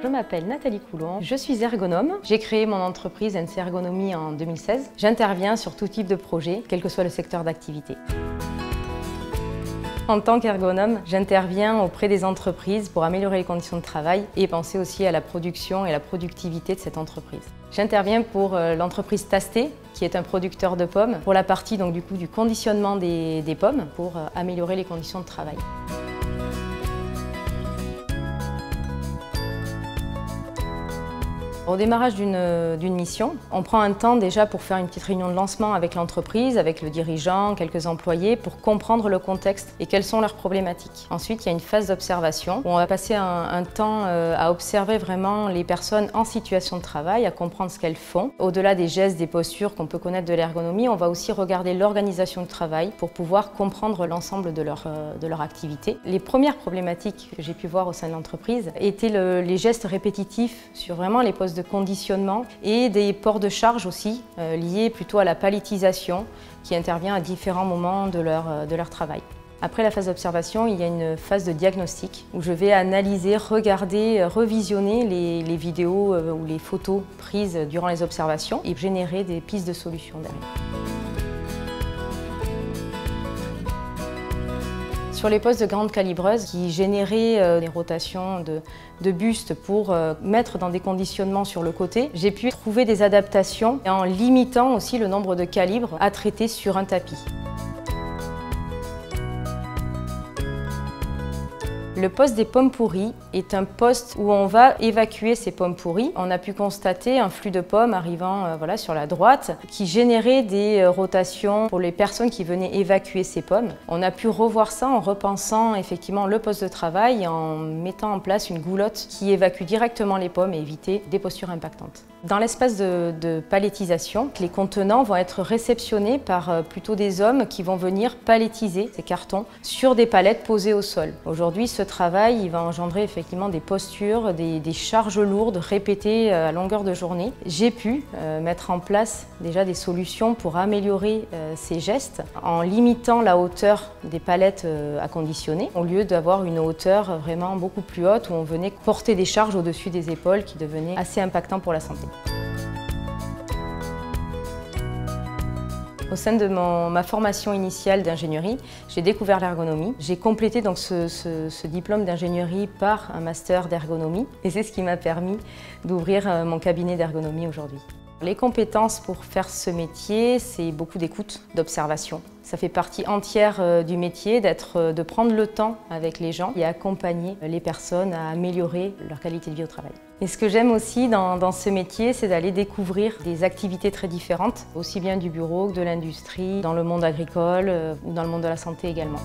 je m'appelle Nathalie Coulon, je suis ergonome. J'ai créé mon entreprise NC Ergonomie en 2016. J'interviens sur tout type de projet, quel que soit le secteur d'activité. En tant qu'ergonome, j'interviens auprès des entreprises pour améliorer les conditions de travail et penser aussi à la production et la productivité de cette entreprise. J'interviens pour l'entreprise Tasté, qui est un producteur de pommes, pour la partie du conditionnement des pommes pour améliorer les conditions de travail. Au démarrage d'une mission, on prend un temps déjà pour faire une petite réunion de lancement avec l'entreprise, avec le dirigeant, quelques employés, pour comprendre le contexte et quelles sont leurs problématiques. Ensuite, il y a une phase d'observation où on va passer un temps à observer vraiment les personnes en situation de travail, à comprendre ce qu'elles font. Au-delà des gestes, des postures qu'on peut connaître de l'ergonomie, on va aussi regarder l'organisation du travail pour pouvoir comprendre l'ensemble de leur activité. Les premières problématiques que j'ai pu voir au sein de l'entreprise étaient les gestes répétitifs sur vraiment les postes de conditionnement et des ports de charge aussi liés plutôt à la palettisation qui intervient à différents moments de leur travail. Après la phase d'observation, il y a une phase de diagnostic où je vais analyser, regarder, revisionner les vidéos ou les photos prises durant les observations et générer des pistes de solutions derrière. Sur les postes de grande calibreuse qui généraient des rotations de buste pour mettre dans des conditionnements sur le côté, j'ai pu trouver des adaptations en limitant aussi le nombre de calibres à traiter sur un tapis. Le poste des pommes pourries est un poste où on va évacuer ces pommes pourries. On a pu constater un flux de pommes arrivant sur la droite qui générait des rotations pour les personnes qui venaient évacuer ces pommes. On a pu revoir ça en repensant effectivement le poste de travail et en mettant en place une goulotte qui évacue directement les pommes et éviter des postures impactantes. Dans l'espace de palettisation, les contenants vont être réceptionnés par plutôt des hommes qui vont venir palettiser ces cartons sur des palettes posées au sol. Aujourd'hui, ce travail il va engendrer effectivement des postures, des charges lourdes répétées à longueur de journée. J'ai pu mettre en place déjà des solutions pour améliorer ces gestes en limitant la hauteur des palettes à conditionner au lieu d'avoir une hauteur vraiment beaucoup plus haute où on venait porter des charges au-dessus des épaules qui devenaient assez impactants pour la santé. Au sein de ma formation initiale d'ingénierie, j'ai découvert l'ergonomie. J'ai complété donc ce diplôme d'ingénierie par un master d'ergonomie et c'est ce qui m'a permis d'ouvrir mon cabinet d'ergonomie aujourd'hui. Les compétences pour faire ce métier, c'est beaucoup d'écoute, d'observation. Ça fait partie entière du métier de prendre le temps avec les gens et accompagner les personnes à améliorer leur qualité de vie au travail. Et ce que j'aime aussi dans ce métier, c'est d'aller découvrir des activités très différentes, aussi bien du bureau que de l'industrie, dans le monde agricole ou dans le monde de la santé également.